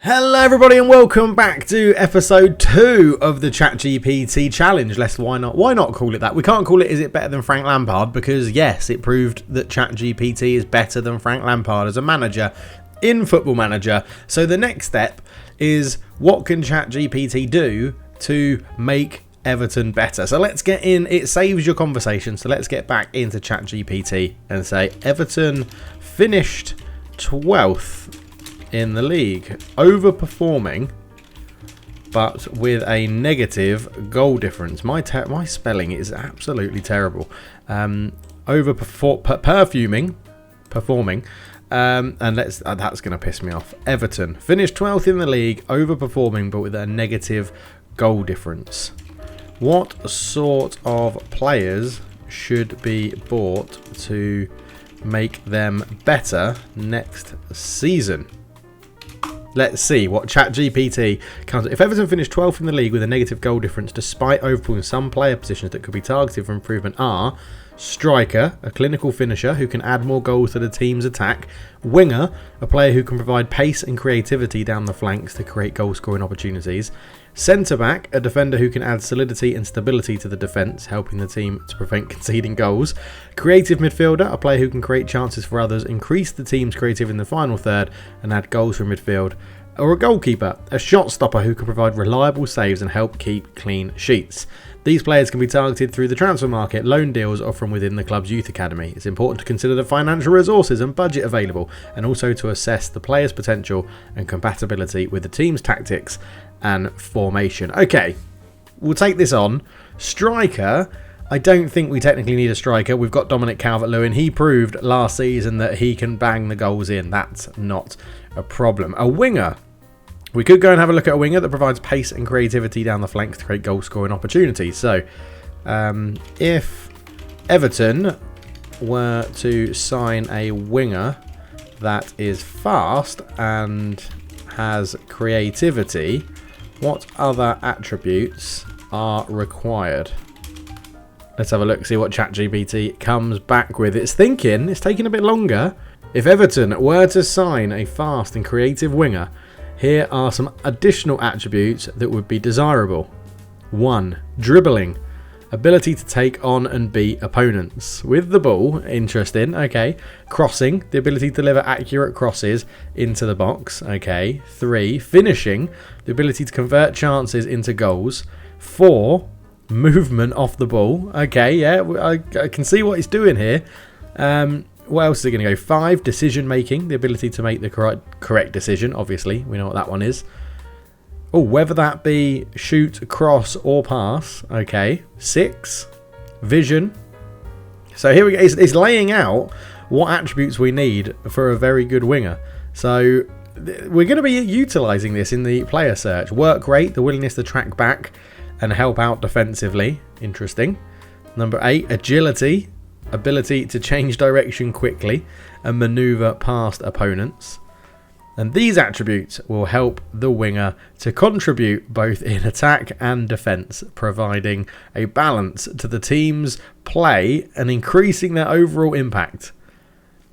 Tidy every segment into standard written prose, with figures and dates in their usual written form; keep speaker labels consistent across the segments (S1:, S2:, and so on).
S1: Hello everybody and welcome back to episode 2 of the Chat GPT challenge. Why not call it that? We can't call it is it better than Frank Lampard, because yes, it proved that Chat GPT is better than Frank Lampard as a manager in Football Manager. So the next step is, what can Chat GPT do to make Everton better? So let's get in. It saves your conversation, so let's get back into Chat GPT and say Everton finished 12th in the league, overperforming but with a negative goal difference. My spelling is absolutely terrible. Performing, and that's going to piss me off. Everton finished 12th in the league, overperforming but with a negative goal difference. What sort of players should be bought to make them better next season? Let's see what ChatGPT comes. If Everton finished 12th in the league with a negative goal difference despite overperforming, some player positions that could be targeted for improvement are striker, a clinical finisher who can add more goals to the team's attack; winger, a player who can provide pace and creativity down the flanks to create goal scoring opportunities; centre back, a defender who can add solidity and stability to the defence, helping the team to prevent conceding goals; creative midfielder, a player who can create chances for others, increase the team's creativity in the final third and add goals from midfield; or a goalkeeper, a shot stopper who can provide reliable saves and help keep clean sheets. These players can be targeted through the transfer market, loan deals, or from within the club's youth academy. It's important to consider the financial resources and budget available, and also to assess the player's potential and compatibility with the team's tactics and formation. Okay, we'll take this on. Striker, I don't think we technically need a striker. We've got Dominic Calvert-Lewin. He proved last season that he can bang the goals in. That's not a problem. A winger. We could go and have a look at a winger that provides pace and creativity down the flanks to create goal scoring opportunities. So, if Everton were to sign a winger that is fast and has creativity, what other attributes are required? Let's have a look, see what ChatGPT comes back with. It's taking a bit longer. If Everton were to sign a fast and creative winger, here are some additional attributes that would be desirable. 1. Dribbling. Ability to take on and beat opponents with the ball. Interesting. Okay. Crossing. The ability to deliver accurate crosses into the box. Okay. 3. Finishing. The ability to convert chances into goals. 4. Movement off the ball. Okay. Yeah. I can see what it's doing here. What else is it going to go? 5, decision making, the ability to make the correct decision. Obviously, we know what that one is. Oh, whether that be shoot, cross, or pass. Okay. 6, vision. So here we go. It's laying out what attributes we need for a very good winger. So we're going to be utilising this in the player search. Work rate, the willingness to track back and help out defensively. Interesting. Number 8, agility. Ability to change direction quickly and maneuver past opponents. And these attributes will help the winger to contribute both in attack and defence, providing a balance to the team's play and increasing their overall impact.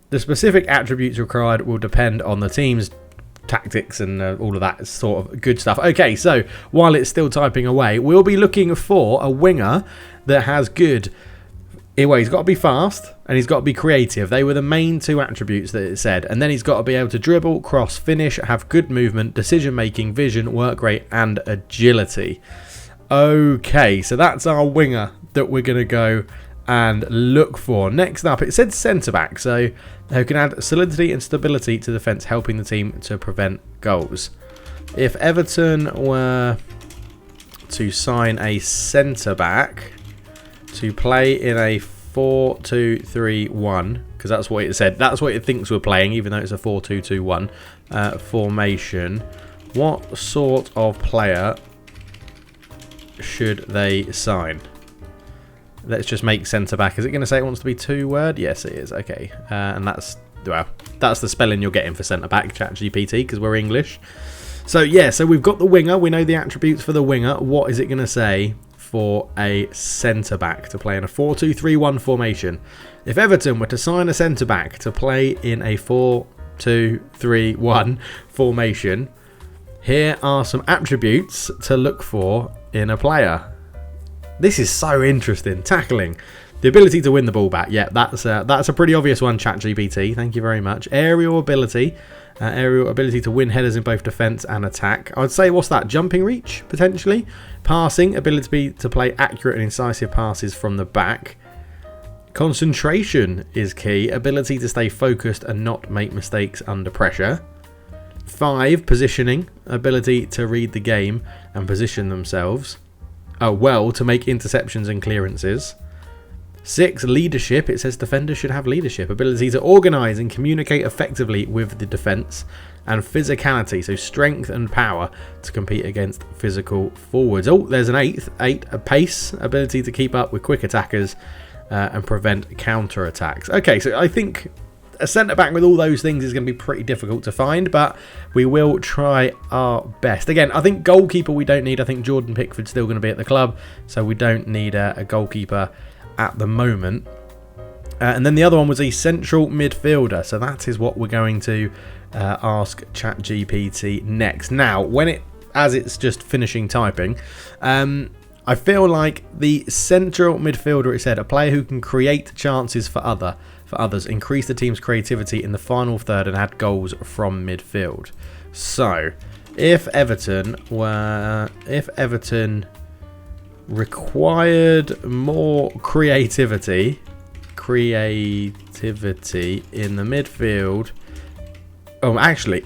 S1: The specific attributes required will depend on the team's tactics and all of that sort of good stuff. Okay, so while it's still typing away, we'll be looking for a winger that has good... Well, he's got to be fast and he's got to be creative. They were the main 2 attributes that it said. And then he's got to be able to dribble, cross, finish, have good movement, decision making, vision, work rate and agility. Okay, so that's our winger that we're going to go and look for. Next up, it said centre back, so who can add solidity and stability to the defence, helping the team to prevent goals. If Everton were to sign a centre back to play in a 4-2-3-1, because that's what it said. That's what it thinks we're playing, even though it's a 4-2-2-1 formation. What sort of player should they sign? Let's just make centre back. Is it going to say it wants to be 2-word? Yes, it is. Okay, and that's the spelling you're getting for centre back, ChatGPT, because we're English. So yeah, so we've got the winger. We know the attributes for the winger. What is it going to say for a centre-back to play in a 4-2-3-1 formation? If Everton were to sign a centre-back to play in a 4-2-3-1 formation, Here are some attributes to look for in a player. This is so interesting. Tackling. The ability to win the ball back. Yeah, that's a pretty obvious one, Chat GPT. Thank you very much. Aerial ability. Aerial ability to win headers in both defence and attack. I would say, what's that? Jumping reach, potentially. Passing. Ability to play accurate and incisive passes from the back. Concentration is key. Ability to stay focused and not make mistakes under pressure. 5. Positioning. Ability to read the game and position themselves well to make interceptions and clearances. 6. Leadership. It says defenders should have leadership. Ability to organise and communicate effectively with the defence. And physicality, so strength and power to compete against physical forwards. Oh, there's an 8th. 8. A pace. Ability to keep up with quick attackers and prevent counter attacks. Okay, so I think a centre-back with all those things is going to be pretty difficult to find, but we will try our best. Again, I think goalkeeper we don't need. I think Jordan Pickford's still going to be at the club, so we don't need a goalkeeper at the moment. And then the other one was a central midfielder, so that is what we're going to ask ChatGPT next. Now, as it's just finishing typing, I feel like the central midfielder, it said, a player who can create chances for others, increase the team's creativity in the final third and add goals from midfield. So, if Everton required more creativity in the midfield. Oh, actually,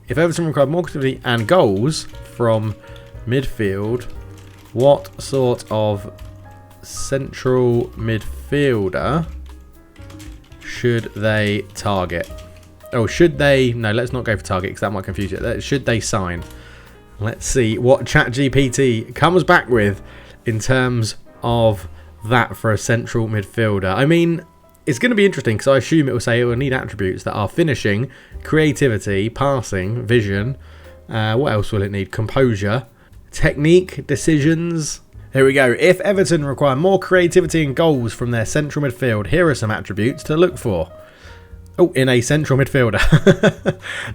S1: if Everton required more creativity and goals from midfield, what sort of central midfielder should they target? Oh, should they? No, let's not go for target because that might confuse you. Should they sign? Let's see what ChatGPT comes back with in terms of that for a central midfielder. I mean, it's going to be interesting because I assume it will say it will need attributes that are finishing, creativity, passing, vision. What else will it need? Composure, technique, decisions. Here we go. If Everton require more creativity and goals from their central midfield, here are some attributes to look for. Oh, in a central midfielder.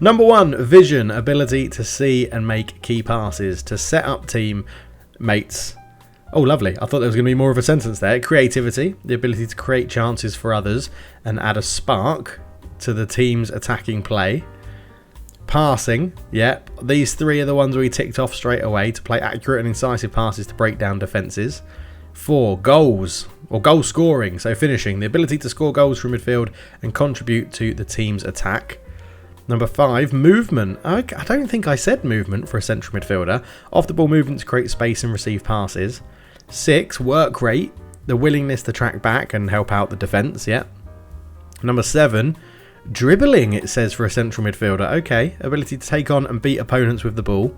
S1: Number 1, vision, ability to see and make key passes, to set up teammates. Oh, lovely. I thought there was going to be more of a sentence there. Creativity, the ability to create chances for others and add a spark to the team's attacking play. Passing, yep. These 3 are the ones we ticked off straight away, to play accurate and incisive passes to break down defences. 4, goals, or goal scoring, so finishing, the ability to score goals from midfield and contribute to the team's attack. Number 5, movement. I don't think I said movement for a central midfielder. Off the ball movement to create space and receive passes. 6, work rate, the willingness to track back and help out the defence, yeah. Number 7, dribbling, it says for a central midfielder. Okay, ability to take on and beat opponents with the ball.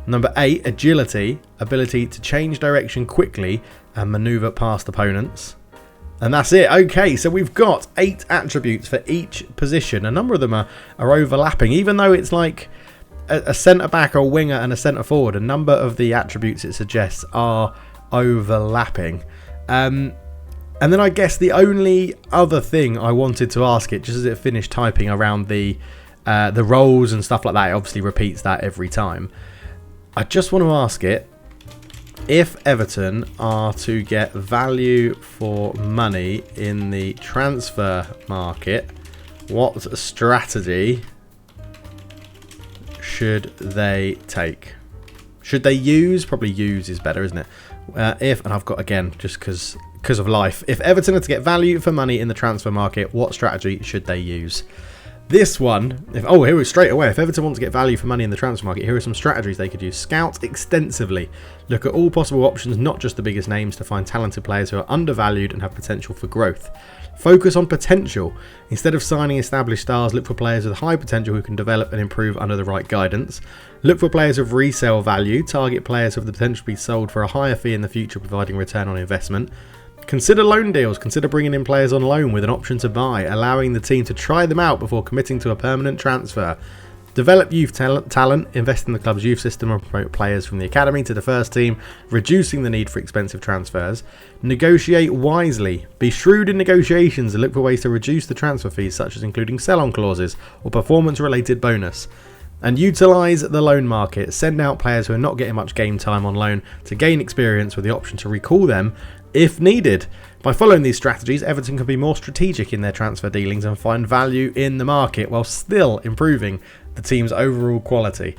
S1: Number 8, agility, ability to change direction quickly and manoeuvre past opponents. And that's it. Okay, so we've got 8 attributes for each position. A number of them are overlapping, even though it's like a centre-back, a winger and a centre-forward. A number of the attributes it suggests are overlapping. And then I guess the only other thing I wanted to ask it, just as it finished typing around the roles and stuff like that, it obviously repeats that every time. I just want to ask it, if Everton are to get value for money in the transfer market, what strategy should they take? Should they use? Probably use is better, isn't it? And I've got, again, just because of life, if Everton are to get value for money in the transfer market, what strategy should they use? This one, here we straight away. If Everton want to get value for money in the transfer market, here are some strategies they could use. Scout extensively. Look at all possible options, not just the biggest names, to find talented players who are undervalued and have potential for growth. Focus on potential. Instead of signing established stars, look for players with high potential who can develop and improve under the right guidance. Look for players with resale value. Target players with the potential to be sold for a higher fee in the future, providing return on investment. Consider loan deals. Consider bringing in players on loan with an option to buy, allowing the team to try them out before committing to a permanent transfer. Develop youth talent, invest in the club's youth system and promote players from the academy to the first team, reducing the need for expensive transfers. Negotiate wisely. Be shrewd in negotiations and look for ways to reduce the transfer fees, such as including sell-on clauses or performance-related bonus. And utilise the loan market. Send out players who are not getting much game time on loan to gain experience with the option to recall them if needed. By following these strategies, Everton can be more strategic in their transfer dealings and find value in the market while still improving the team's overall quality.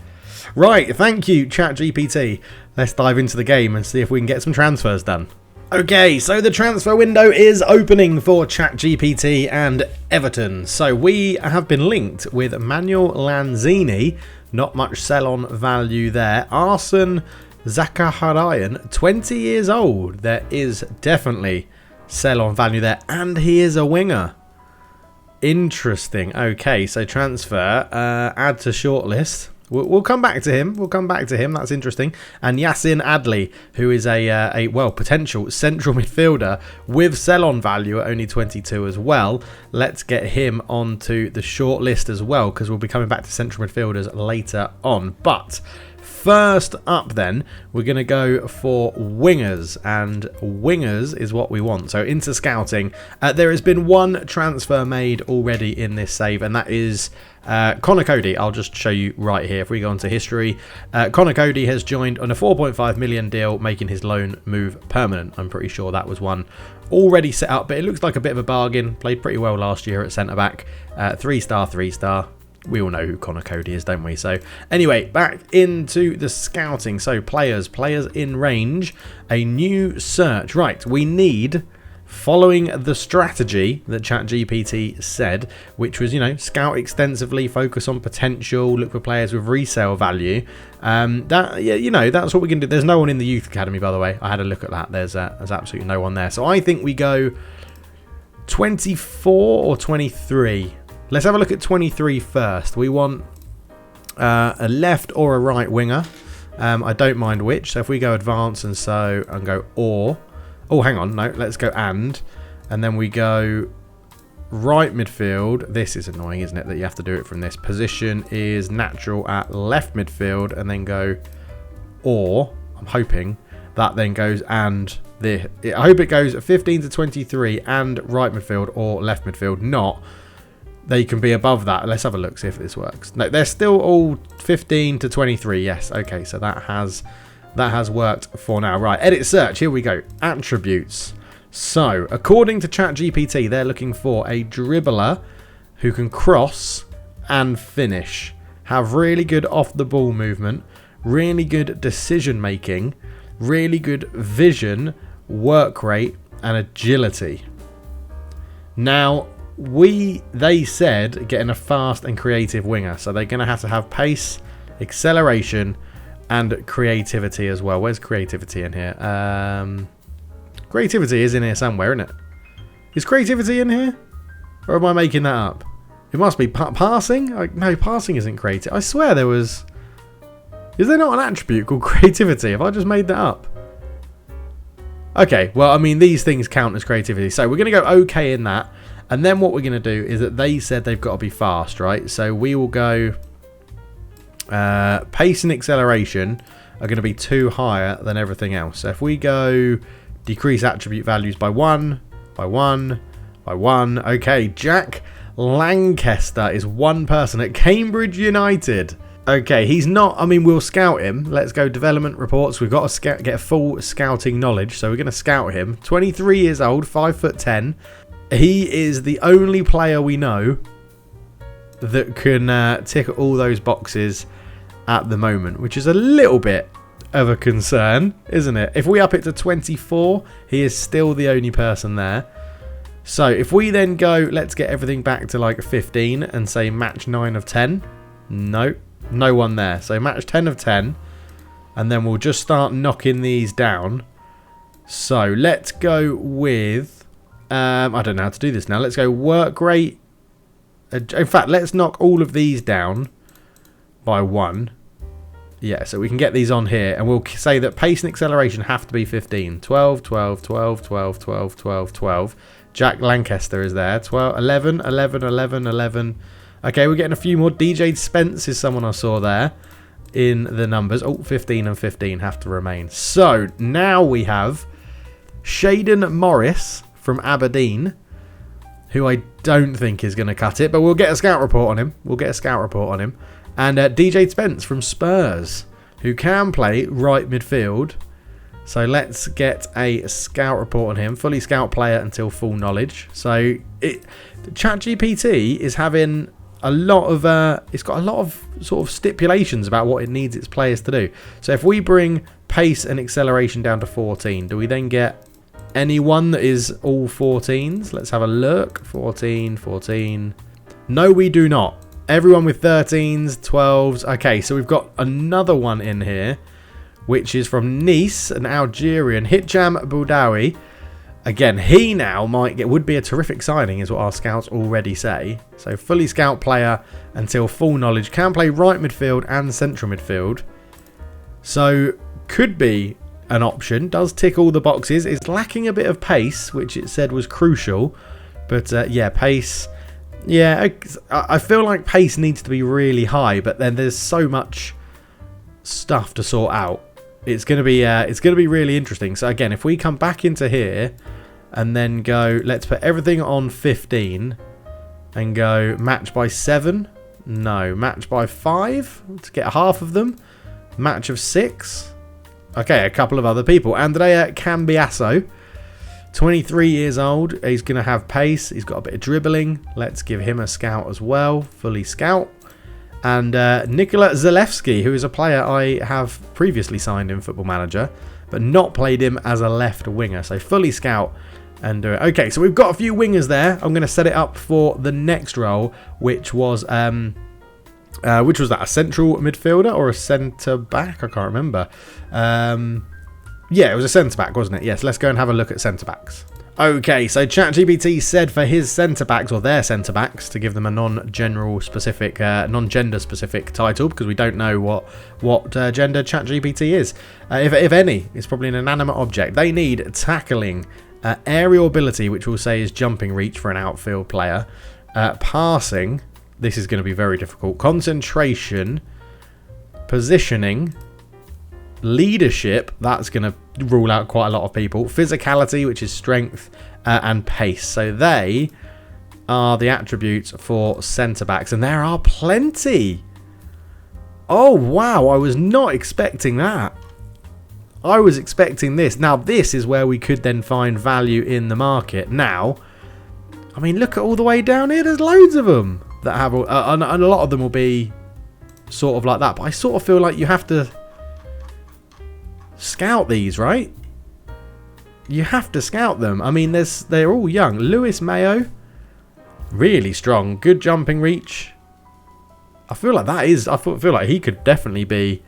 S1: Right, thank you, Chat GPT. Let's dive into the game and see if we can get some transfers done. Okay, so the transfer window is opening for Chat GPT and Everton. So we have been linked with Manuel Lanzini, not much sell-on value there. Arsene Zakarian, 20 years old. There is definitely sell-on value there, and he is a winger. Interesting. Okay, so transfer, add to shortlist. We'll come back to him. That's interesting. And Yassin Adli, who is a potential central midfielder with sell-on value at only 22 as well. Let's get him onto the shortlist as well, because we'll be coming back to central midfielders later on. But first up then, we're going to go for wingers, and wingers is what we want. So into scouting, there has been one transfer made already in this save, and that is Connor Cody. I'll just show you right here. If we go into history, Connor Cody has joined on a 4.5 million deal, making his loan move permanent. I'm pretty sure that was one already set up, but it looks like a bit of a bargain. Played pretty well last year at centre-back. 3-star. We all know who Connor Cody is, don't we? So anyway, back into the scouting. So players in range, a new search. Right, we need, following the strategy that ChatGPT said, which was, scout extensively, focus on potential, look for players with resale value. That's what we can do. There's no one in the youth academy, by the way. I had a look at that. There's absolutely no one there. So I think we go 24 or 23. Let's have a look at 23 first. We want a left or a right winger. I don't mind which. So if we go advance and go or. Oh, hang on. No, let's go and then we go right midfield. This is annoying, isn't it, that you have to do it from this. Position is natural at left midfield and then go or. I'm hoping that then goes and I hope it goes 15 to 23 and right midfield or left midfield, not they can be above that. Let's have a look, see if this works. No, they're still all 15 to 23. Yes, okay, so that has worked for now. Right, edit search, here we go. Attributes. So, according to ChatGPT, they're looking for a dribbler who can cross and finish, have really good off-the-ball movement, really good decision-making, really good vision, work rate, and agility. Now, they said getting a fast and creative winger, so they're going to have pace, acceleration, and creativity as well. Where's creativity in here? Creativity is in here somewhere, isn't it? Is creativity in here? Or am I making that up? It must be passing? No, passing isn't creative. I swear there was... Is there not an attribute called creativity? Have I just made that up? Okay, well, I mean, these things count as creativity. So we're going to go okay in that. And then what we're going to do is that they said they've got to be fast, right? So we will go... pace and acceleration are going to be too higher than everything else. So if we go decrease attribute values by 1. Okay, Jack Lancaster is one person at Cambridge United. Okay, he's not... I mean, we'll scout him. Let's go development reports. We've got to get a full scouting knowledge. So we're going to scout him. 23 years old, 5'10". He is the only player we know that can tick all those boxes at the moment, which is a little bit of a concern, isn't it? If we up it to 24, he is still the only person there. So if we then go, let's get everything back to like 15 and say match 9 of 10. No one there. So match 10 of 10. And then we'll just start knocking these down. So let's go with... I don't know how to do this now. Let's go work rate. In fact, let's knock all of these down by 1. Yeah, so we can get these on here. And we'll say that pace and acceleration have to be 15. 12. Jack Lancaster is there. 12, 11. Okay, we're getting a few more. DJ Spence is someone I saw there in the numbers. Oh, 15 and 15 have to remain. So now we have Shaden Morris from Aberdeen, who I don't think is going to cut it, but we'll get a scout report on him. And DJ Spence from Spurs, who can play right midfield. So let's get a scout report on him. Fully scout player until full knowledge. So ChatGPT is having a lot of it's got a lot of sort of stipulations about what it needs its players to do. So if we bring pace and acceleration down to 14, do we then get anyone that is all 14s? Let's have a look. 14. No, we do not. Everyone with 13s, 12s. Okay, so we've got another one in here, which is from Nice, an Algerian, Hicham Boudawi. Again, he now would be a terrific signing, is what our scouts already say. So fully scout player until full knowledge, can play right midfield and central midfield. So could be an option, does tick all the boxes. It's lacking a bit of pace, which it said was crucial. But yeah, pace. Yeah, I feel like pace needs to be really high, but then there's so much stuff to sort out. It's gonna be really interesting. So again, if we come back into here and then go, let's put everything on 15 and go match by 7. No, match by 5 to get half of them. Match of 6. Okay, a couple of other people. Andrea Cambiasso, 23 years old. He's going to have pace. He's got a bit of dribbling. Let's give him a scout as well. Fully scout. And Nikola Zalewski, who is a player I have previously signed in Football Manager, but not played him as a left winger. So fully scout and do it. Okay, so we've got a few wingers there. I'm going to set it up for the next role, which was that a central midfielder or a centre back? I can't remember. Yeah, it was a centre back, wasn't it? Yes, let's go and have a look at centre backs. Okay, so ChatGPT said for his centre backs, or their centre backs, to give them a non-gender specific title, because we don't know what gender ChatGPT is. If any, it's probably an inanimate object. They need tackling, aerial ability, which we'll say is jumping reach for an outfield player, passing. This is going to be very difficult. Concentration, positioning, leadership, that's going to rule out quite a lot of people. Physicality, which is strength, and pace. So they are the attributes for centre backs, and there are plenty. Oh wow, I was not expecting that. I was expecting this. Now this is where we could then find value in the market. Now, I mean, look at all the way down here. There's loads of them that have, and a lot of them will be sort of like that. But I sort of feel like you have to scout these, right? You have to scout them. I mean, they're all young. Lewis Mayo, really strong, good jumping reach. I feel like I feel like he could definitely be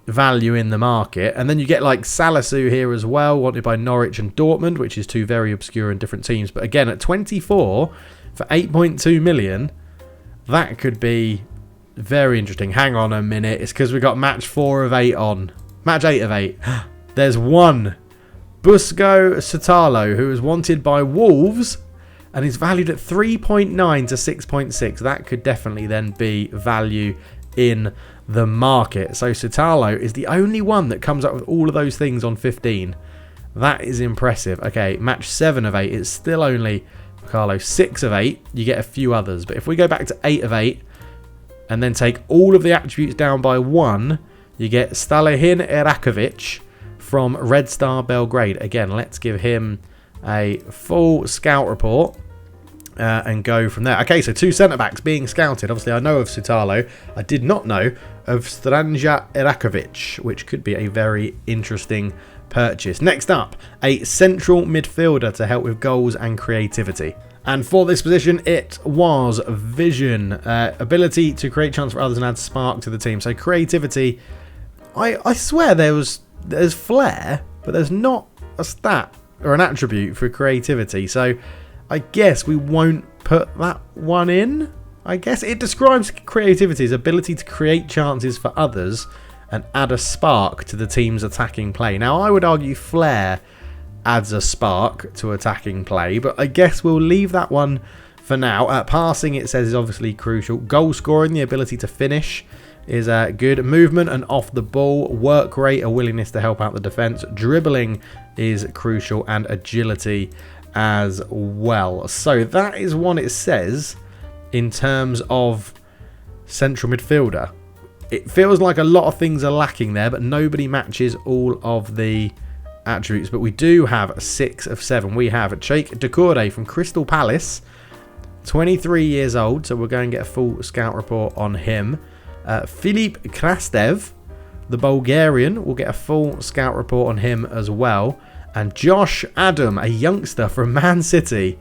S1: value in the market. And then you get like Salisu here as well, wanted by Norwich and Dortmund, which is two very obscure and different teams. But again, at 24 for 8.2 million, that could be very interesting. Hang on a minute, it's because we got match 4 of 8 on. Match 8 of 8. There's one. Busco Sotalo, who is wanted by Wolves, and is valued at 3.9 to 6.6. That could definitely then be value in the market. So Sotalo is the only one that comes up with all of those things on 15. That is impressive. Okay, match 7 of 8. It's still only Carlo 6 of 8. You get a few others. But if we go back to 8 of 8 and then take all of the attributes down by 1, you get Stalahin Erakovic from Red Star Belgrade. Again, let's give him a full scout report and go from there. Okay, so 2 centre-backs being scouted. Obviously, I know of Sutalo. I did not know of Stranja Erakovic, which could be a very interesting purchase. Next up, a central midfielder to help with goals and creativity. And for this position, it was vision, ability to create chance for others and add spark to the team. So creativity, I swear there's flair, but there's not a stat or an attribute for creativity. So I guess we won't put that one in. I guess it describes creativity as ability to create chances for others and add a spark to the team's attacking play. Now, I would argue flair adds a spark to attacking play, but I guess we'll leave that one for now. Passing, it says, is obviously crucial. Goal scoring, the ability to finish, is good. Movement and off the ball, work rate, a willingness to help out the defence. Dribbling is crucial, and agility as well. So that is what it says in terms of central midfielder. It feels like a lot of things are lacking there, but nobody matches all of the attributes. But we do have 6 of 7. We have Chat GPT from Crystal Palace, 23 years old, so we're going to get a full scout report on him. Filip Krastev, the Bulgarian, will get a full scout report on him as well. And Josh Adam, a youngster from Man City,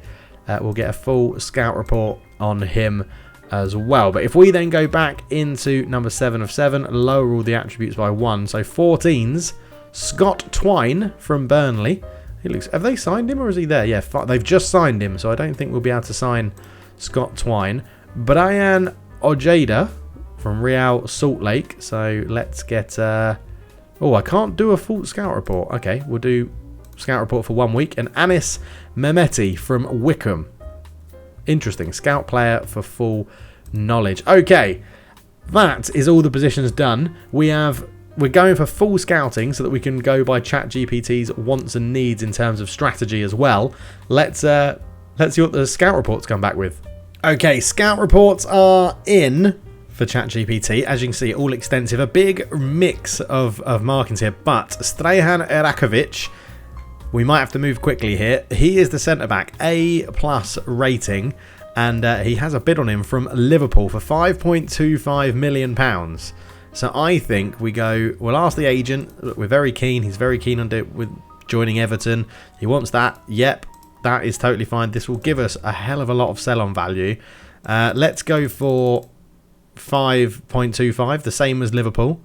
S1: will get a full scout report on him as well. But if we then go back into number 7 of 7, lower all the attributes by 1. So 14's Scott Twine from Burnley. He looks. Have they signed him or is he there? Yeah, they've just signed him, so I don't think we'll be able to sign Scott Twine. Brian Ojeda from Real Salt Lake. So let's get... I can't do a full scout report. Okay, we'll do scout report for 1 week. And Anis Mehmeti from Wickham. Interesting. Scout player for full knowledge. Okay, that is all the positions done. We're going for full scouting so that we can go by ChatGPT's wants and needs in terms of strategy as well. Let's see what the scout reports come back with. Okay, scout reports are in for ChatGPT. As you can see, all extensive. A big mix of markings here, but Strahan Erakovic, we might have to move quickly here. He is the centre-back, A+ rating, and he has a bid on him from Liverpool for £5.25 million. So I think we'll ask the agent. Look, we're very keen. He's very keen on with joining Everton. He wants that. Yep, that is totally fine. This will give us a hell of a lot of sell-on value. Let's go for 5.25, the same as Liverpool.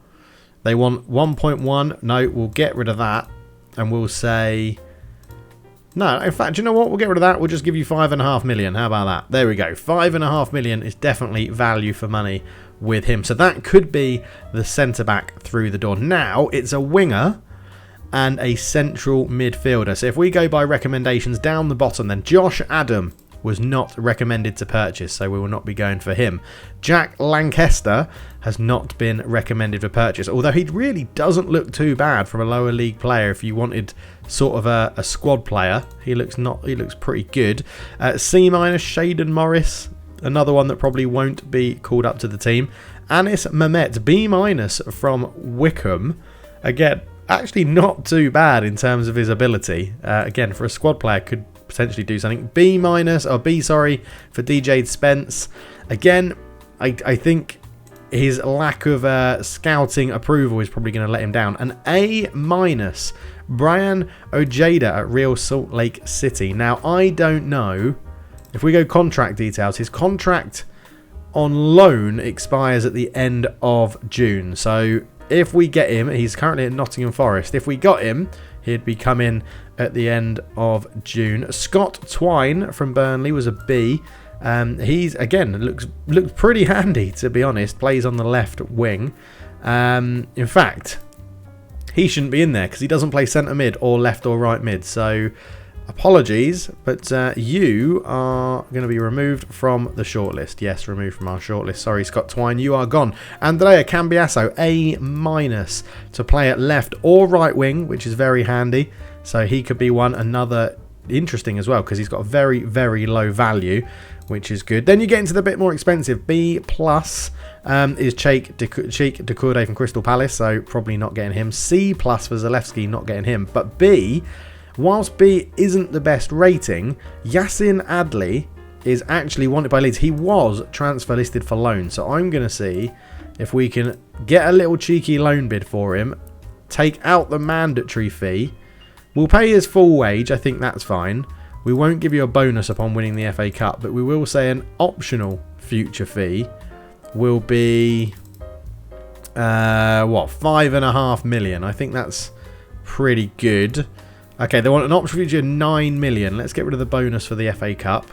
S1: They want 1.1. No, we'll get rid of that. And we'll say... No, in fact, you know what? We'll get rid of that. We'll just give you £5.5 million. How about that? There we go. £5.5 million is definitely value for money with him. So that could be the centre-back through the door. Now, it's a winger and a central midfielder. So if we go by recommendations down the bottom, then Josh Adam was not recommended to purchase, so we will not be going for him. Jack Lancaster has not been recommended for purchase, although he really doesn't look too bad from a lower league player. If you wanted sort of a squad player, he looks pretty good. C- Shaden Morris, another one that probably won't be called up to the team. Anis Mehmet, B- from Wickham, again actually not too bad in terms of his ability. Again, for a squad player, could potentially do something. B- for DJ Spence. Again, I think his lack of scouting approval is probably going to let him down. An A-, Brian Ojeda at Real Salt Lake City. Now, I don't know if we go contract details. His contract on loan expires at the end of June. So if we get him, he's currently at Nottingham Forest. If we got him, he'd be coming at the end of June. Scott Twine from Burnley was a B. He's, again, looks pretty handy, to be honest. Plays on the left wing. In fact, he shouldn't be in there because he doesn't play centre mid or left or right mid. So apologies, but you are going to be removed from the shortlist. Yes, removed from our shortlist. Sorry, Scott Twine, you are gone. Andrea Cambiasso, A- to play at left or right wing, which is very handy. So he could be another interesting as well because he's got a very, very low value, which is good. Then you get into the bit more expensive. B+ is Cheik Doucouré from Crystal Palace, so probably not getting him. C+ for Zalewski, not getting him. But B, whilst B isn't the best rating, Yassin Adli is actually wanted by Leeds. He was transfer listed for loan, so I'm going to see if we can get a little cheeky loan bid for him, take out the mandatory fee. We'll pay his full wage, I think that's fine. We won't give you a bonus upon winning the FA Cup, but we will say an optional future fee will be, £5.5 million. I think that's pretty good. Okay, they want an optional future of 9 million. Let's get rid of the bonus for the FA Cup.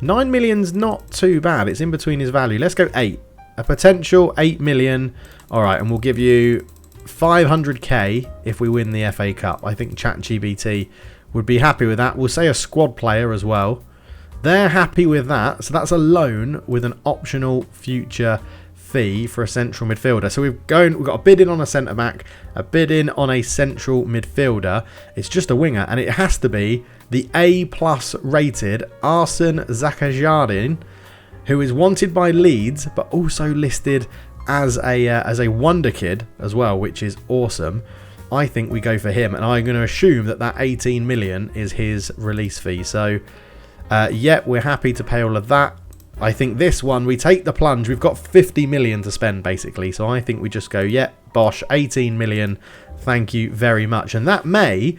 S1: 9 million's not too bad. It's in between his value. Let's go 8. A potential 8 million. All right, and we'll give you 500k if we win the FA Cup. I think ChatGPT would be happy with that. We'll say a squad player as well. They're happy with that. So that's a loan with an optional future fee for a central midfielder. So we've got a bid in on a centre back, a bid in on a central midfielder. It's just a winger, and it has to be the A+ rated Arsene Zakajardin. who is wanted by Leeds, but also listed as a wonder kid as well, which is awesome. I think we go for him, and I'm going to assume that 18 million is his release fee. So, yeah, we're happy to pay all of that. I think this one, we take the plunge. We've got 50 million to spend, basically. So I think we just go, yeah, bosh, 18 million. Thank you very much. And that may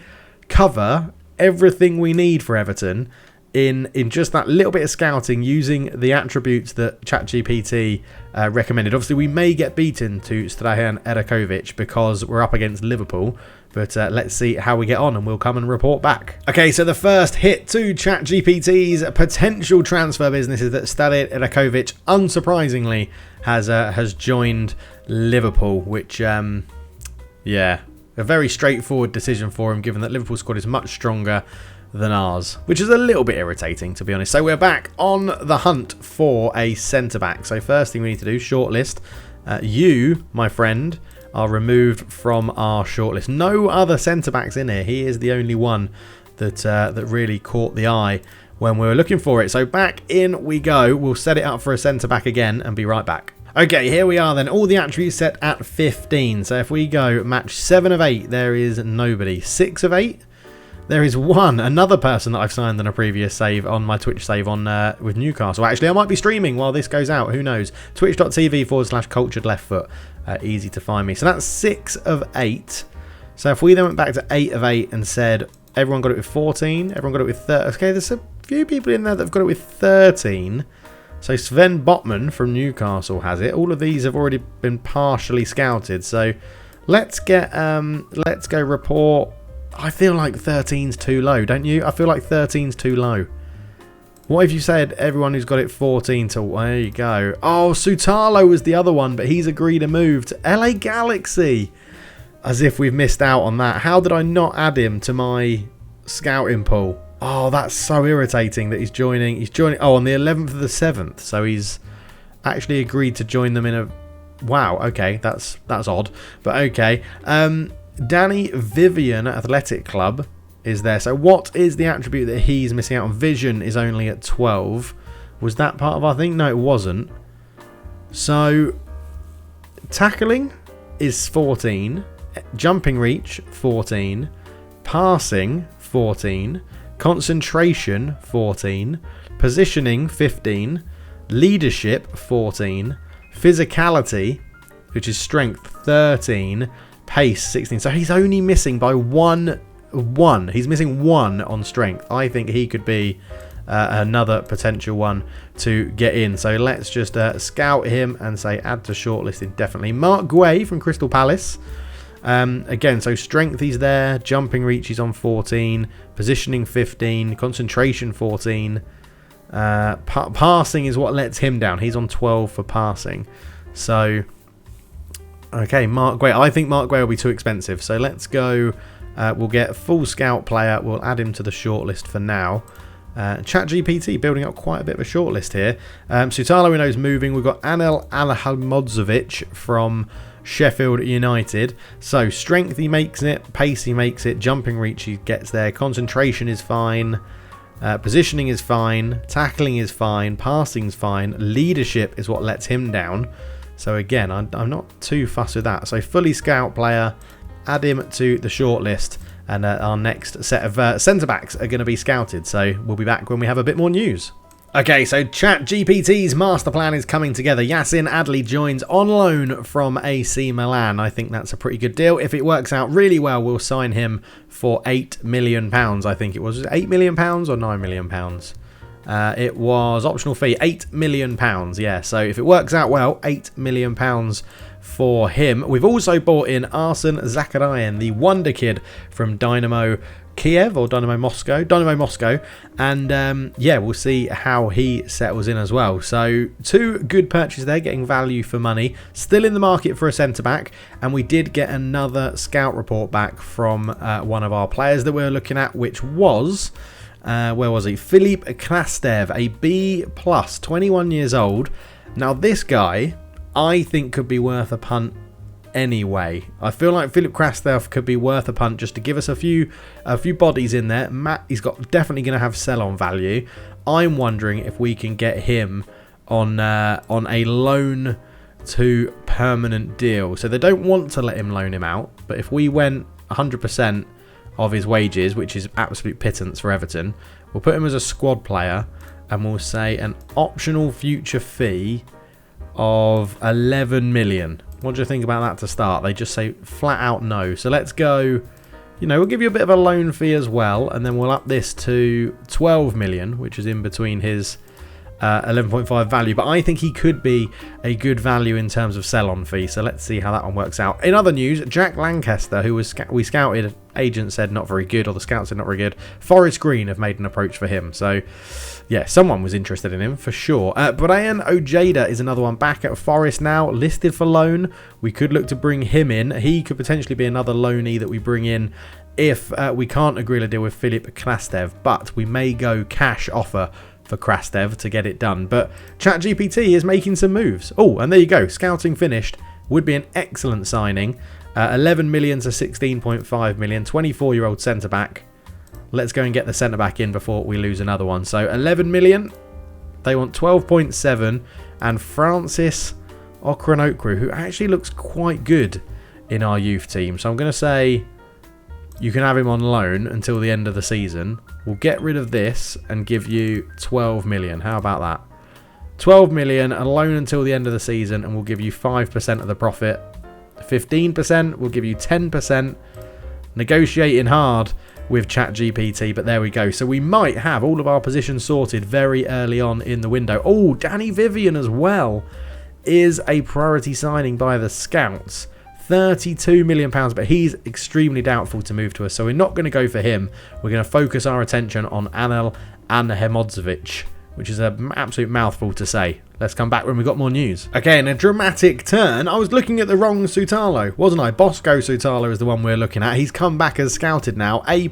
S1: cover everything we need for Everton in just that little bit of scouting using the attributes that ChatGPT recommended. Obviously, we may get beaten to Strahan Erakovic because we're up against Liverpool. But let's see how we get on, and we'll come and report back. Okay, so the first hit to ChatGPT's potential transfer business is that Strahan Erakovic, unsurprisingly, has joined Liverpool, which, yeah, a very straightforward decision for him, given that Liverpool's squad is much stronger than ours, which is a little bit irritating, to be honest. So we're back on the hunt for a centre-back. So first thing we need to do, shortlist. You, my friend, are removed from our shortlist. No other centre-backs in here. He is the only one that really caught the eye when we were looking for it. So back in we go. We'll set it up for a centre-back again and be right back. Okay, here we are then. All the attributes set at 15. So if we go match 7 of 8, there is nobody. 6 of 8, there is one. Another person that I've signed on a previous save, on my Twitch save on with Newcastle. Actually, I might be streaming while this goes out. Who knows? Twitch.tv/culturedleftfoot. Easy to find me. So that's 6 of 8. So if we then went back to 8 of 8 and said everyone got it with 14, everyone got it with 13. Okay, there's a few people in there that have got it with 13. So Sven Botman from Newcastle has it. All of these have already been partially scouted. So let's go report. I feel like 13's too low, don't you? I feel like 13's too low. What if you said everyone who's got it 14 to... There you go. Oh, Sutalo was the other one, but he's agreed to move to LA Galaxy. As if we've missed out on that. How did I not add him to my scouting pool? Oh, that's so irritating that he's joining. He's joining... Oh, on the 11th of the 7th. So he's actually agreed to join them in a... Wow, okay. That's odd. But okay. Danny Vivian Athletic Club is there. So what is the attribute that he's missing out on? Vision is only at 12. Was that part of our thing? No, it wasn't. So tackling is 14. Jumping reach, 14. Passing, 14. Concentration, 14. Positioning, 15. Leadership, 14. Physicality, which is strength, 13. Pace, 16. So he's only missing by one. He's missing 1 on strength. I think he could be another potential one to get in. So let's just scout him and say add to shortlist indefinitely. Mark Guay from Crystal Palace. Again, so strength he's there. Jumping reach he's on 14. Positioning 15. Concentration 14. Passing is what lets him down. He's on 12 for passing. So, okay, Mark Guay. I think Mark Guay will be too expensive. So let's go... we'll get a full scout player. We'll add him to the shortlist for now. ChatGPT building up quite a bit of a shortlist here. Sutalo we know is moving. We've got Anel Alhamodzovic from Sheffield United. So strength he makes it. Pace he makes it. Jumping reach he gets there. Concentration is fine. Positioning is fine. Tackling is fine. Passing is fine. Leadership is what lets him down. So again, I'm not too fussed with that. So fully scout player. Add him to the shortlist, and our next set of centre-backs are going to be scouted. So we'll be back when we have a bit more news. Okay, so ChatGPT's master plan is coming together. Yassin Adli joins on loan from AC Milan. I think that's a pretty good deal. If it works out really well, we'll sign him for £8 million. I think it was £8 million or £9 million. It was optional fee, £8 million. Yeah, so if it works out well, £8 million for him. We've also bought in Arsen Zakarian, the wonder kid from Dynamo Kiev or Dynamo Moscow. Dynamo Moscow. And yeah, we'll see how he settles in as well. So 2 good purchases there, getting value for money. Still in the market for a centre-back. And we did get another scout report back from one of our players that we were looking at, which was... where was he? Philippe Krastev, a B+, 21 years old. Now this guy... I think could be worth a punt anyway. I feel like Philip Krastev could be worth a punt just to give us a few bodies in there. Matt, he's got definitely going to have sell-on value. I'm wondering if we can get him on a loan to permanent deal. So they don't want to let him loan him out, but if we went 100% of his wages, which is absolute pittance for Everton, we'll put him as a squad player and we'll say an optional future fee of 11 million. What do you think about that to start? They just say flat out no. So let's go, we'll give you a bit of a loan fee as well, and then we'll up this to 12 million, which is in between his 11.5 value, but I think he could be a good value in terms of sell-on fee, so let's see how that one works out. In other news, Jack Lancaster, who was we scouted, agent said not very good, or the scout said not very good. Forest Green have made an approach for him, so yeah, someone was interested in him for sure. Brian Ojeda is another one, back at Forest now, listed for loan. We could look to bring him in. He could potentially be another loanee that we bring in if we can't agree a deal with Filip Krastev, but we may go cash offer for Krastev to get it done. But Chat GPT is making some moves. Oh, and there you go. Scouting finished. Would be an excellent signing. 11 million to 16.5 million. 24-year-old centre-back. Let's go and get the centre-back in before we lose another one. So 11 million. They want 12.7. And Francis Okranokru, who actually looks quite good in our youth team. So I'm going to say you can have him on loan until the end of the season. We'll get rid of this and give you 12 million. How about that? 12 million, a loan until the end of the season, and we'll give you 5% of the profit. 15%, we'll give you 10%. Negotiating hard with ChatGPT, but there we go. So we might have all of our positions sorted very early on in the window. Oh, Danny Vivian as well is a priority signing by the Scouts. £32 million, but he's extremely doubtful to move to us, so we're not going to go for him. We're going to focus our attention on Anel Anhemodzovic, which is an absolute mouthful to say. Let's come back when we've got more news. Okay, in a dramatic turn, I was looking at the wrong Sutalo, wasn't I? Bosco Sutalo is the one we're looking at. He's come back as scouted now, A+.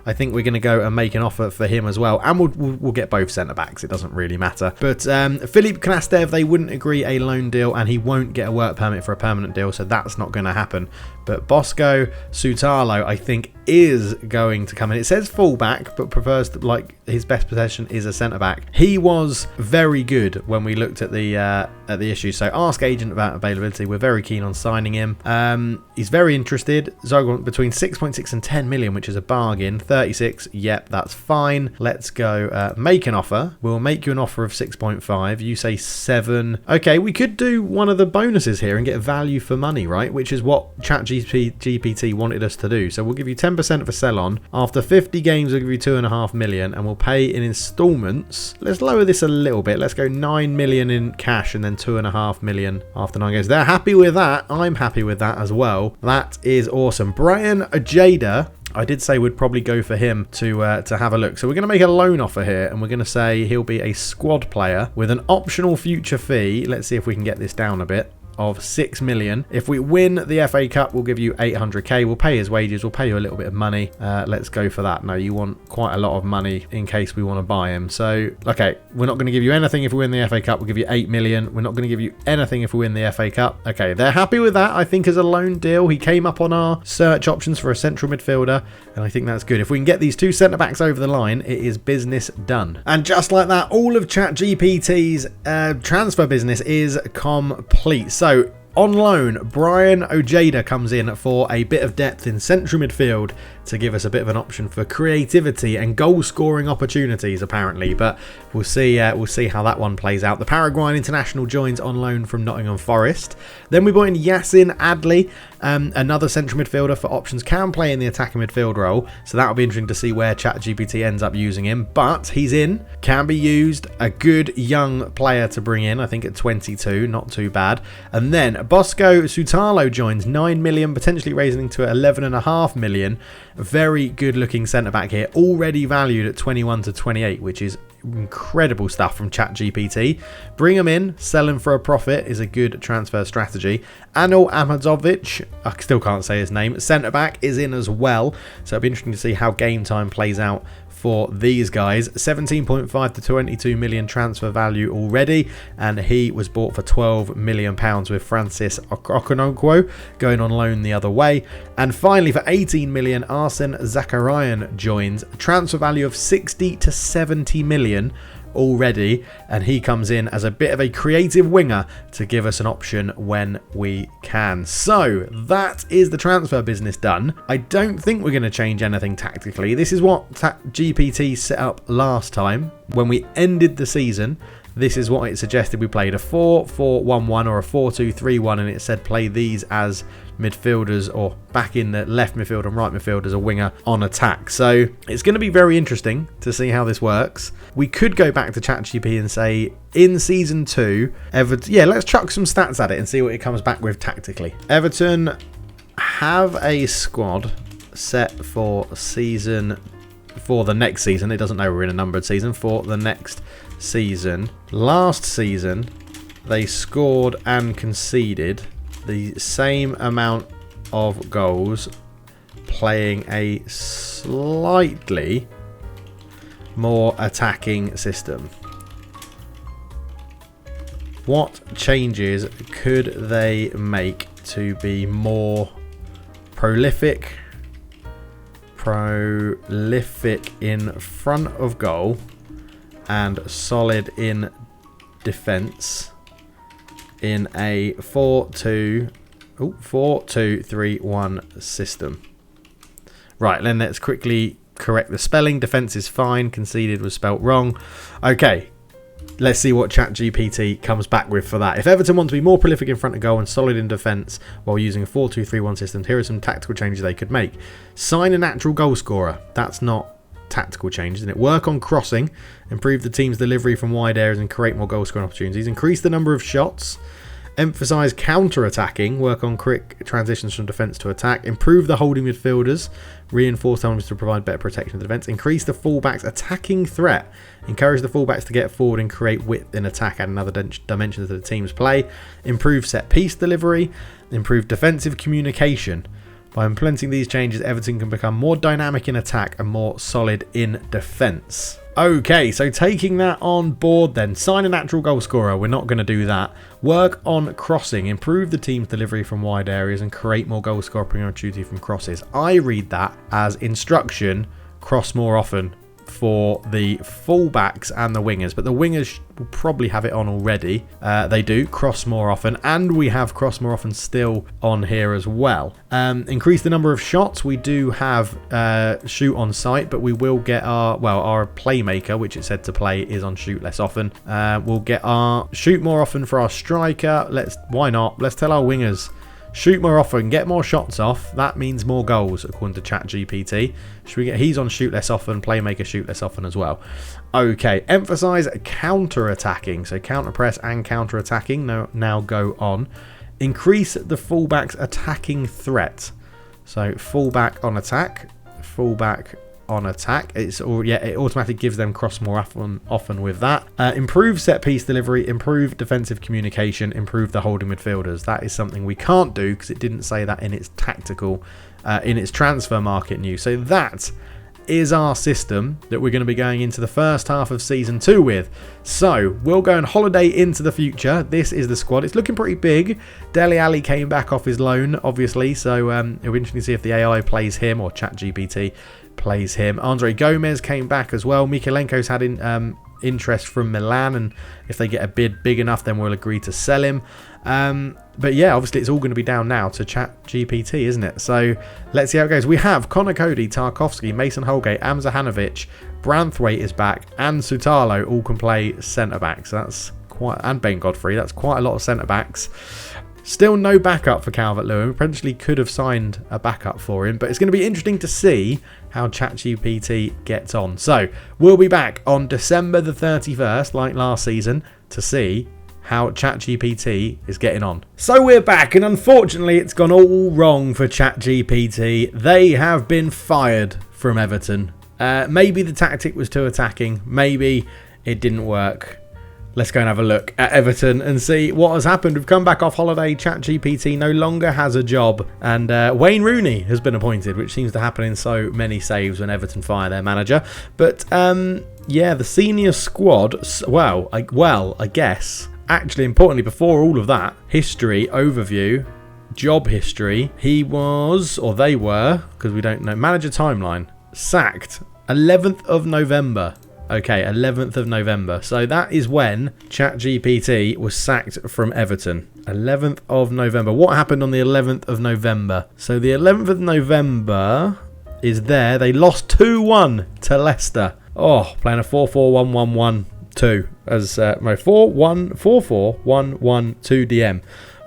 S1: I think we're going to go and make an offer for him as well. And we'll get both centre-backs. It doesn't really matter. But Filip Krastev, they wouldn't agree a loan deal, and he won't get a work permit for a permanent deal, so that's not going to happen. But Bosco Sutalo, I think, is going to come in. It says fullback, but prefers to, like, his best possession is a centre-back. He was very good when we looked at the issue. So ask agent about availability. We're very keen on signing him. He's very interested. Zogon between 6.6 and 10 million, which is a bargain. 36, yep, that's fine. Let's go make an offer. We'll make you an offer of 6.5. You say 7. Okay, we could do one of the bonuses here and get value for money, right? Which is what ChatGPT wanted us to do. So we'll give you 10% of a sell-on. After 50 games, we'll give you 2.5 million, and we'll pay in installments. Let's lower this a little bit. Let's go 9 million in cash and then 2.5 million after 9 games. They're happy with that. I'm happy with that as well. That is awesome. Brian Ojeda, I did say we'd probably go for him to have a look. So we're going to make a loan offer here, and we're going to say he'll be a squad player with an optional future fee. Let's see if we can get this down a bit. Of 6 million. If we win the FA Cup, we'll give you 800k. We'll pay his wages. We'll pay you a little bit of money. Let's go for that. No, you want quite a lot of money in case we want to buy him. So, okay, we're not going to give you anything if we win the FA Cup. We'll give you 8 million. We're not going to give you anything if we win the FA Cup. Okay, they're happy with that. I think as a loan deal, he came up on our search options for a central midfielder, and I think that's good. If we can get these two centre backs over the line, it is business done. And just like that, all of ChatGPT's transfer business is complete. So, on loan, Brian Ojeda comes in for a bit of depth in central midfield to give us a bit of an option for creativity and goal-scoring opportunities, apparently. But we'll see how that one plays out. The Paraguayan international joins on loan from Nottingham Forest. Then we brought in Yassin Adli, another central midfielder for options. Can play in the attacking midfield role, so that'll be interesting to see where ChatGPT ends up using him. But he's in, can be used. A good young player to bring in, I think at 22, not too bad. And then Bosco Sutalo joins, 9 million, potentially raising to 11.5 million. Very good looking centre back here, already valued at 21 to 28, which is incredible stuff from ChatGPT. Bring him in, sell him for a profit is a good transfer strategy. Anel Ahmadzovic, I still can't say his name, centre back, is in as well, so it'll be interesting to see how game time plays out for these guys. 17.5 to 22 million transfer value already, and he was bought for £12 million with Francis Okononkwo going on loan the other way. And finally, for 18 million, Arsene Zakarian joins. Transfer value of 60 to 70 million. already, and he comes in as a bit of a creative winger to give us an option when we can. So that is the transfer business done. I don't think we're going to change anything tactically. This is what GPT set up last time when we ended the season. This is what it suggested we played, a 4-4-1-1 or a 4-2-3-1, and it said play these as midfielders, or back in the left midfield and right midfield as a winger on attack. So it's going to be very interesting to see how this works. We could go back to ChatGPT and say, in season 2, Everton, let's chuck some stats at it and see what it comes back with tactically. Everton have a squad set for the next season. It doesn't know we're in a numbered season. For the next season. Last season, they scored and conceded the same amount of goals, playing a slightly more attacking system. What changes could they make to be more prolific in front of goal and solid in defence in a 4-2-3-1 system? Right, then let's quickly correct the spelling. Defence is fine. Conceded was spelt wrong. Okay, let's see what ChatGPT comes back with for that. If Everton want to be more prolific in front of goal and solid in defence while using a 4-2-3-1 system, here are some tactical changes they could make. Sign a natural goal scorer. That's not tactical changes, and it work on crossing, improve the team's delivery from wide areas and create more goal scoring opportunities, increase the number of shots, emphasize counter-attacking, work on quick transitions from defence to attack, improve the holding midfielders, reinforce elements to provide better protection of the defence, increase the fullbacks attacking threat, encourage the fullbacks to get forward and create width in attack, add another dimension to the team's play, improve set piece delivery, improve defensive communication. By implementing these changes, Everton can become more dynamic in attack and more solid in defence. Okay, so taking that on board then, sign a natural goal scorer. We're not going to do that. Work on crossing, improve the team's delivery from wide areas and create more goal scoring opportunity from crosses. I read that as instruction, cross more often for the fullbacks and the wingers, but the wingers will probably have it on already. They do cross more often, and we have cross more often still on here as well. Increase the number of shots. We do have shoot on sight, but we will get our playmaker, which it said to play, is on shoot less often. We'll get our shoot more often for our striker. Why not? Let's tell our wingers, shoot more often, get more shots off. That means more goals, according to ChatGPT. He's on shoot less often, playmaker shoot less often as well. Okay, emphasize counter-attacking. So counter-press and counter-attacking now go on. Increase the fullback's attacking threat. So fullback on attack, fullback on attack. It automatically gives them cross more often with that. Improve set piece delivery, improve defensive communication, improve the holding midfielders. That is something we can't do because it didn't say that in its tactical, in its transfer market news. So that is our system that we're going to be going into the first half of season 2 with. So we'll go on holiday into the future. This is the squad. It's looking pretty big. Dele Alli came back off his loan, obviously, so it'll be interesting to see if the AI plays him or ChatGPT plays him. Andre Gomez came back as well. Mikalenko's had interest from Milan, and if they get a bid big enough, then we'll agree to sell him. But yeah, obviously it's all going to be down now to ChatGPT, isn't it? So let's see how it goes. We have Connor Cody, Tarkovsky, Mason Holgate, Amza Hanovic, Branthwaite is back, and Sutalo all can play centre-backs. That's quite, and Ben Godfrey. That's quite a lot of centre-backs. Still no backup for Calvert-Lewin. We potentially could have signed a backup for him, but it's going to be interesting to see how ChatGPT gets on. So we'll be back on December the 31st, like last season, to see how ChatGPT is getting on. So we're back, and unfortunately it's gone all wrong for ChatGPT. They have been fired from Everton. Maybe the tactic was too attacking. Maybe it didn't work. Let's go and have a look at Everton and see what has happened. We've come back off holiday. ChatGPT no longer has a job. And Wayne Rooney has been appointed, which seems to happen in so many saves when Everton fire their manager. But, yeah, the senior squad, I guess, actually, importantly, before all of that, history, overview, job history, he was, or they were, because we don't know, manager timeline, sacked 11th of November. Okay, 11th of November. So that is when ChatGPT was sacked from Everton. 11th of November. What happened on the 11th of November? So the 11th of November is there. They lost 2-1 to Leicester. Oh, playing a 4-4-1-1-1-2 as no 4-1-4-4-1-1-2 DM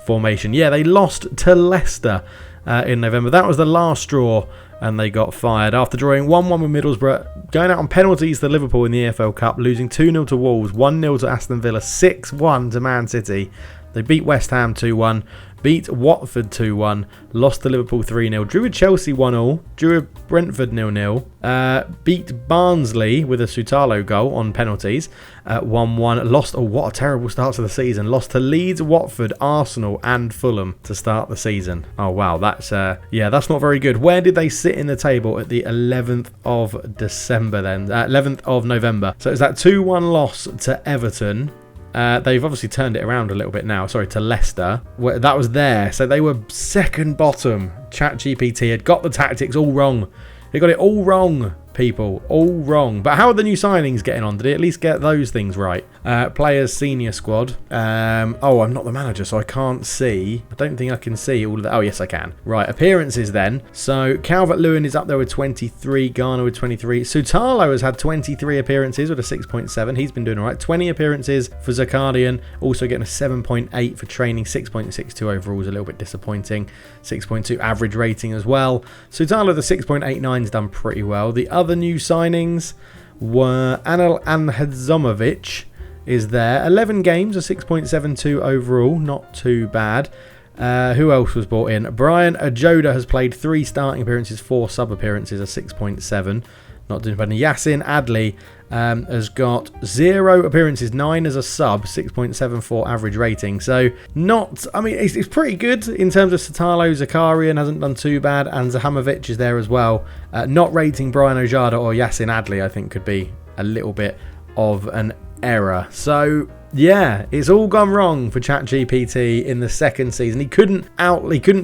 S1: formation. Yeah, they lost to Leicester in November. That was the last straw, and they got fired after drawing 1-1 with Middlesbrough, going out on penalties to Liverpool in the EFL Cup, losing 2-0 to Wolves, 1-0 to Aston Villa, 6-1 to Man City. They beat West Ham 2-1, beat Watford 2-1, lost to Liverpool 3-0, drew with Chelsea 1-0, drew with Brentford 0-0, beat Barnsley with a Sutalo goal on penalties 1-1, lost, what a terrible start to the season, lost to Leeds, Watford, Arsenal and Fulham to start the season. Oh wow, that's not very good. Where did they sit in the table at the 11th of December then? 11th of November. So it's that 2-1 loss to Everton. They've obviously turned it around a little bit now. Sorry, to Leicester. That was there. So they were second bottom. ChatGPT had got the tactics all wrong. They got it all wrong, people. All wrong. But how are the new signings getting on? Did they at least get those things right? Players senior squad. I'm not the manager, so I can't see. I don't think I can see all of that. Oh, yes, I can. Right, appearances then. So Calvert-Lewin is up there with 23. Garner with 23. Sutalo has had 23 appearances with a 6.7. He's been doing all right. 20 appearances for Zakarian. Also getting a 7.8 for training. 6.62 overall is a little bit disappointing. 6.2 average rating as well. Sutalo, the 6.89 has done pretty well. The other new signings were Anel Anhedzomovic is there. 11 games, a 6.72 overall. Not too bad. Who else was brought in? Brian Ajoda has played 3 starting appearances, 4 sub appearances, a 6.7. Not doing bad. Yassin Adli has got 0 appearances, 9 as a sub, 6.74 average rating. So it's pretty good in terms of Sutalo. Zakarian hasn't done too bad, and Zahamovic is there as well. Not rating Brian Ojada or Yassin Adli, I think, could be a little bit of an error. So yeah, it's all gone wrong for ChatGPT in the second season. He couldn't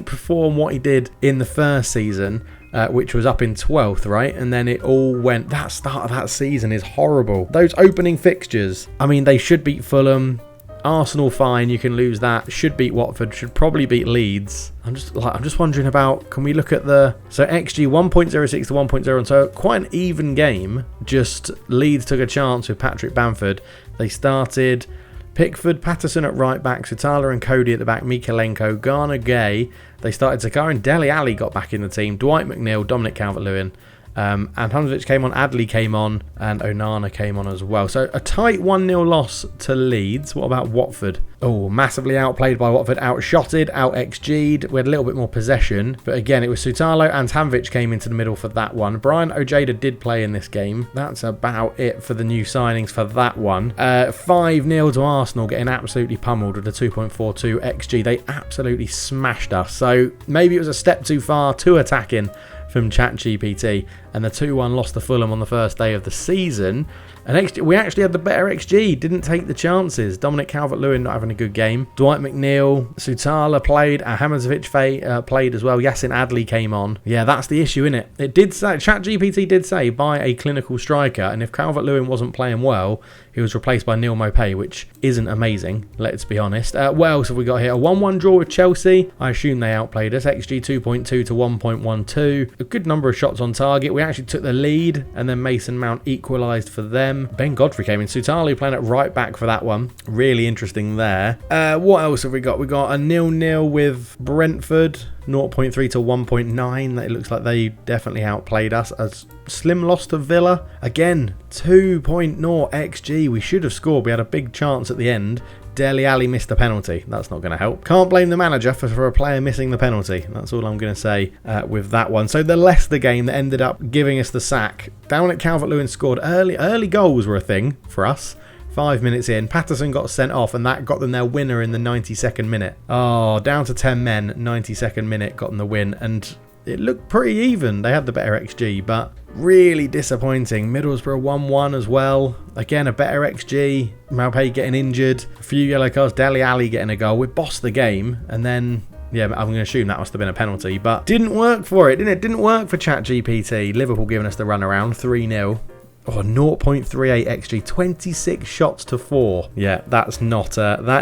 S1: perform what he did in the first season, which was up in 12th, right? And then it all went. That start of that season is horrible. Those opening fixtures, they should beat Fulham. Arsenal, fine, you can lose that. Should beat Watford. Should probably beat Leeds. I'm just wondering about. Can we look at so XG 1.06 to 1.0, so quite an even game. Just Leeds took a chance with Patrick Bamford. They started Pickford, Patterson at right back, Sutala and Cody at the back, Mikalenko, Garner, Gay. They started Zakar and Dele Alli got back in the team. Dwight McNeil, Dominic Calvert-Lewin. And Hamzovic came on, Adley came on, and Onana came on as well. So a tight 1-0 loss to Leeds. What about Watford? Oh, massively outplayed by Watford, outshotted, out XG'd. We had a little bit more possession, but again, it was Sutalo and Hamzovic came into the middle for that one. Brian Ojeda did play in this game. That's about it for the new signings for that one. 5-0 to Arsenal, getting absolutely pummeled with a 2.42 XG. They absolutely smashed us. So maybe it was a step too far, too attacking from ChatGPT, and the 2-1 loss to Fulham on the first day of the season. And we actually had the better XG, didn't take the chances. Dominic Calvert-Lewin not having a good game. Dwight McNeil, Sutala played, Hamzovic played as well. Yassin Adli came on. Yeah, that's the issue, innit? It did say, ChatGPT did say, buy a clinical striker, and if Calvert-Lewin wasn't playing well, he was replaced by Neil Maupay, which isn't amazing, let's be honest. What else have we got here? A 1-1 draw with Chelsea. I assume they outplayed us. XG 2.2 to 1.12. A good number of shots on target. We actually took the lead, and then Mason Mount equalised for them. Ben Godfrey came in. Sutali playing at right back for that one. Really interesting there. What else have we got? We got a 0-0 with Brentford. 0.3 to 1.9. It looks like they definitely outplayed us. A slim loss to Villa. Again, 2.0 XG. We should have scored. We had a big chance at the end. Dele Alli missed a penalty. That's not going to help. Can't blame the manager for a player missing the penalty. That's all I'm going to say with that one. So the Leicester game that ended up giving us the sack. Down at Calvert-Lewin scored early. Early goals were a thing for us. 5 minutes in, Patterson got sent off, and that got them their winner in the 92nd minute. Oh, down to 10 men, 92nd minute, got them the win, and it looked pretty even. They had the better XG, but really disappointing. Middlesbrough 1-1 as well. Again, a better XG. Maupay getting injured. A few yellow cards. Dele Alli getting a goal. We bossed the game, and then yeah, I'm going to assume that must have been a penalty, but didn't work for it, didn't it? Didn't work for ChatGPT. Liverpool giving us the run around, 3-0. Oh, 0.38 XG, 26 shots to 4. Yeah, that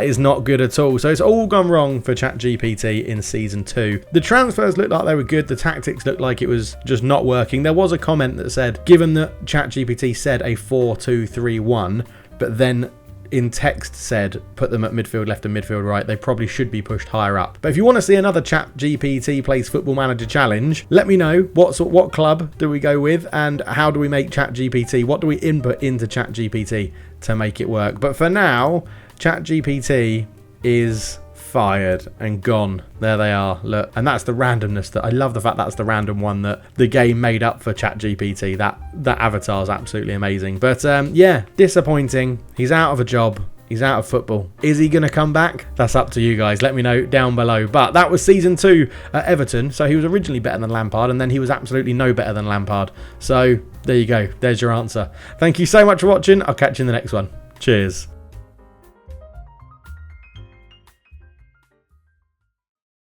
S1: is not good at all. So it's all gone wrong for ChatGPT in season 2. The transfers looked like they were good. The tactics looked like it was just not working. There was a comment that said, given that ChatGPT said a 4-2-3-1, but then in text said put them at midfield left and midfield right, they probably should be pushed higher up. But if you want to see another ChatGPT plays Football Manager challenge, let me know what club do we go with and how do we make ChatGPT, what do we input into ChatGPT to make it work. But for now, ChatGPT is fired and gone. There they are, look. And that's the randomness that I love, the fact that's the random one that the game made up for ChatGPT. That avatar is absolutely amazing. But yeah, disappointing. He's out of a job. He's out of football. Is he going to come back? That's up to you guys. Let me know down below. But that was season 2 at Everton. So he was originally better than Lampard, and then he was absolutely no better than Lampard. So there you go. There's your answer. Thank you so much for watching. I'll catch you in the next one. Cheers.